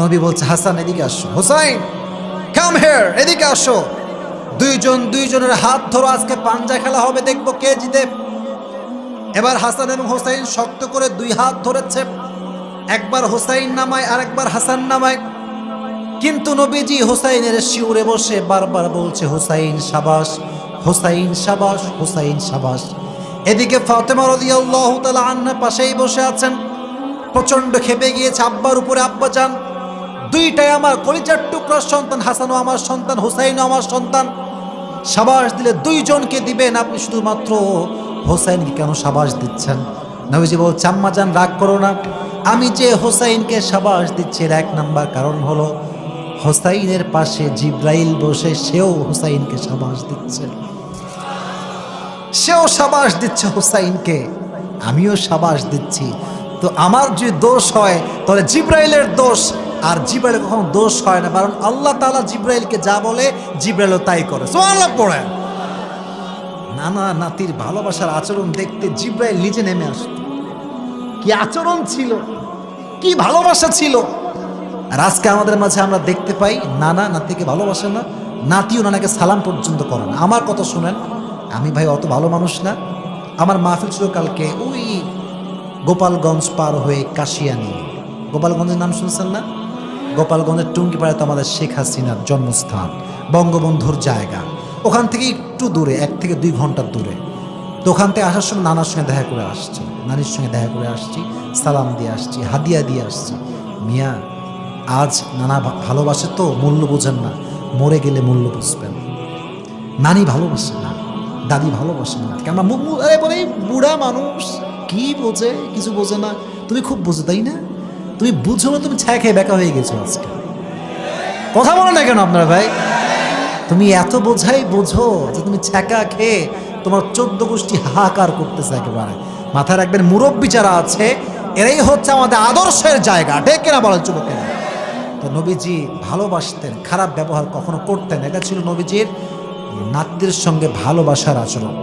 নবী বলছে, হাসান এদিকে আসো, হোসাইন কাম হিয়ার, এদিকে আসো। দুইজনের হাত ধরো, আজকে পাঞ্জা খেলা হবে, দেখবো কে জিতে। এবার হাসান এবং হোসাইন শক্ত করে দুই হাত ধরেছে, একবার হোসাইন নামায় আর একবার হাসান নামায়। কিন্তু নবীজি হোসাইনের শিউরে বসে বারবার বলছে, হোসাইন সাবাস, হোসাইন সাবাস, হোসাইন সাবাস। এদিকে ফাতেমা রাদিয়াল্লাহু তাআলা আনহা পাশেই বসে আছেন, প্রচন্ড খেপে গিয়েছে আব্বার উপরে। আব্বা যান, দুইটাই আমার কলিজার টুকরার সন্তান, হাসানও আমার সন্তান, হোসাইনও আমার সন্তান। সাবাস দিলে দুইজনকে দিবেন, আপনি শুধুমাত্র হোসাইনকে কেন সাবাস দিচ্ছেন? নবীজি বলছে, আম্মা জান রাগ করো না, আমি যে হোসাইনকে সাবাস দিচ্ছি এর এক নাম্বার কারণ হলো হোসাইনের পাশে জিব্রাইল বসে, সেও হোসাইনকে সাবাস দিচ্ছে, সেও সাবাস দিচ্ছে হোসাইনকে, আমিও সাবাস দিচ্ছি। তো আমার যদি দোষ হয় তাহলে জিব্রাইলের দোষ, আর জিব্রাইলের কখনো দোষ হয় না, কারণ আল্লাহ তাআলা জিব্রাইলকে যা বলে জিব্রাইলও তাই করে। সুবহানাল্লাহ পড়েন। নানা নাতির ভালোবাসার আচরণ দেখতে জিব্রাইল নিজে নেমে আসত। কি আচরণ ছিল, কি ভালোবাসা ছিল। আর আজকে আমাদের মাঝে আমরা দেখতে পাই নানা নাতিকে ভালোবাসে না, নাতিও নানাকে সালাম পর্যন্ত করে না। আমার কথা শুনেন, আমি ভাই অত ভালো মানুষ না। আমার মাহফিল ছিল কালকে ওই গোপালগঞ্জ পার হয়ে কাশিয়ানি। গোপালগঞ্জের নাম শুনছেন না? গোপালগঞ্জের টুঙ্গিপাড়ায় তো আমাদের শেখ হাসিনার জন্মস্থান, বঙ্গবন্ধুর জায়গা। ওখান থেকে একটু দূরে, 1 থেকে 2 ঘন্টার দূরে। তো ওখান থেকে আসার সময় নানার সঙ্গে দেখা করে আসছি, নানির সঙ্গে দেখা করে আসছি, সালাম দিয়ে আসছি, হাদিয়া দিয়ে আসছি। মিয়া, আজ নানা ভালোবাসে তো মূল্য বোঝেন না, মরে গেলে মূল্য বুঝবেন। নানি ভালোবাসে না, দাদি ভালোবাসে না। আমরা আরে বলে বুড়া মানুষ কি বোঝে, কিছু বোঝে না। তুমি খুব বোঝো তাই না? তুমি বুঝো না, তুমি ছায়া খেয়ে বেকা হয়ে গেছো আজকে। কথা বলো না কেন আপনারা ভাই? তুমি এত বোঝাই বোঝো যে তুমি ছ্যাঁকা খেয়ে তোমার 14 গোষ্ঠী হাহাকার করতেছে একেবারে। মাথায় রাখবেন, মুরব্বী যারা আছে এরাই হচ্ছে আমাদের আদর্শের জায়গা, ঠিক কিনা বলেন যুবকেরা? তো নবীজি ভালোবাসতেন, খারাপ ব্যবহার কখনো করতেন। এটা ছিল নবীজির নাতিদের সঙ্গে ভালোবাসার আচরণ।